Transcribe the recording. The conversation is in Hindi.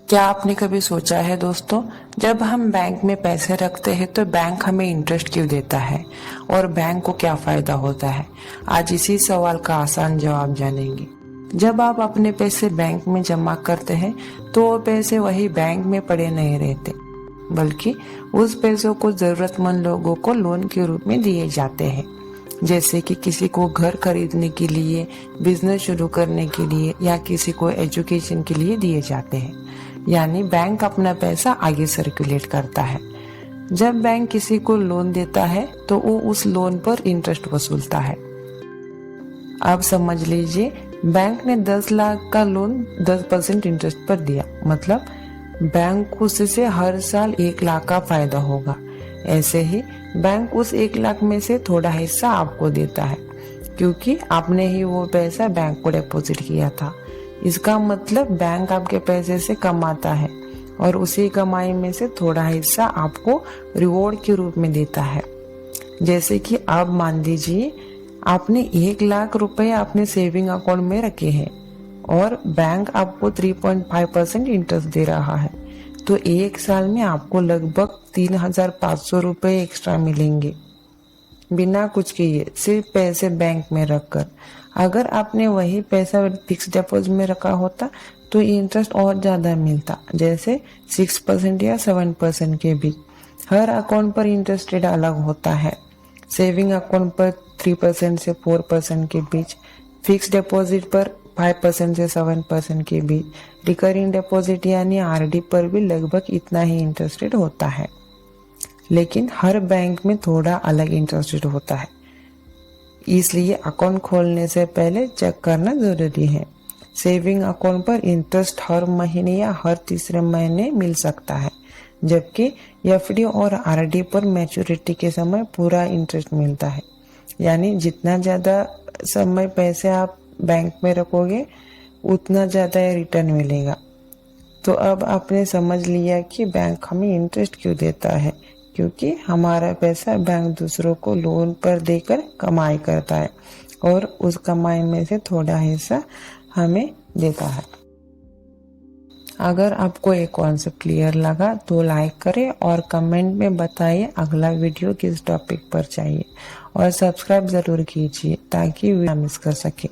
क्या आपने कभी सोचा है दोस्तों, जब हम बैंक में पैसे रखते हैं तो बैंक हमें इंटरेस्ट क्यों देता है और बैंक को क्या फायदा होता है? आज इसी सवाल का आसान जवाब जानेंगे। जब आप अपने पैसे बैंक में जमा करते हैं तो वो पैसे वही बैंक में पड़े नहीं रहते, बल्कि उस पैसों को जरूरतमंद लोगों को लोन के रूप में दिए जाते हैं। जैसे कि किसी को घर खरीदने के लिए, बिजनेस शुरू करने के लिए या किसी को एजुकेशन के लिए दिए जाते हैं। यानी बैंक अपना पैसा आगे सर्कुलेट करता है। जब बैंक किसी को लोन देता है तो वो उस लोन पर इंटरेस्ट वसूलता है। अब समझ लीजिए, बैंक ने 10 लाख का लोन 10% इंटरेस्ट पर दिया, मतलब बैंक को उससे हर साल 1 लाख का फायदा होगा। ऐसे ही बैंक उस 1 लाख में से थोड़ा हिस्सा आपको देता है, क्योंकि आपने ही वो पैसा बैंक को डिपॉजिट किया था। इसका मतलब बैंक आपके पैसे से कमाता है और उसी कमाई में से थोड़ा हिस्सा आपको रिवॉर्ड के रूप में देता है। जैसे कि अब मान लीजिए आपने 1 लाख रुपए अपने सेविंग अकाउंट में रखे हैं और बैंक आपको 3.5% इंटरेस्ट दे रहा है, तो एक साल में आपको लगभग 3,500 रुपए एक्स्ट्रा मिलेंगे, बिना कुछ किए, सिर्फ पैसे बैंक में रखकर। अगर आपने वही पैसा फिक्स डिपॉजिट में रखा होता तो इंटरेस्ट और ज्यादा मिलता, जैसे 6% या 7% के बीच। हर अकाउंट पर इंटरेस्ट रेट अलग होता है। सेविंग अकाउंट पर 3% से 4% के बीच, फिक्स डिपॉजिट पर 5% से 7% के बीच, रिकरिंग डिपॉजिट यानी आरडी पर भी लगभग इतना ही इंटरेस्ट रेट होता है। लेकिन हर बैंक में थोड़ा अलग इंटरेस्ट रेट होता है, इसलिए अकाउंट खोलने से पहले चेक करना जरूरी है। सेविंग अकाउंट पर इंटरेस्ट हर महीने या हर तीसरे महीने मिल सकता है, जबकि एफडी और आरडी पर मैच्योरिटी के समय पूरा इंटरेस्ट मिलता है। यानी जितना ज्यादा समय पैसे आप बैंक में रखोगे उतना ज्यादा रिटर्न मिलेगा। तो अब आपने समझ लिया कि बैंक हमें इंटरेस्ट क्यों देता है, क्योंकि हमारा पैसा बैंक दूसरों को लोन पर देकर कमाई करता है और उस कमाई में से थोड़ा हिस्सा हमें देता है। अगर आपको ये कॉन्सेप्ट क्लियर लगा तो लाइक करें और कमेंट में बताइए अगला वीडियो किस टॉपिक पर चाहिए, और सब्सक्राइब जरूर कीजिए ताकि वीडियो मिस कर सके।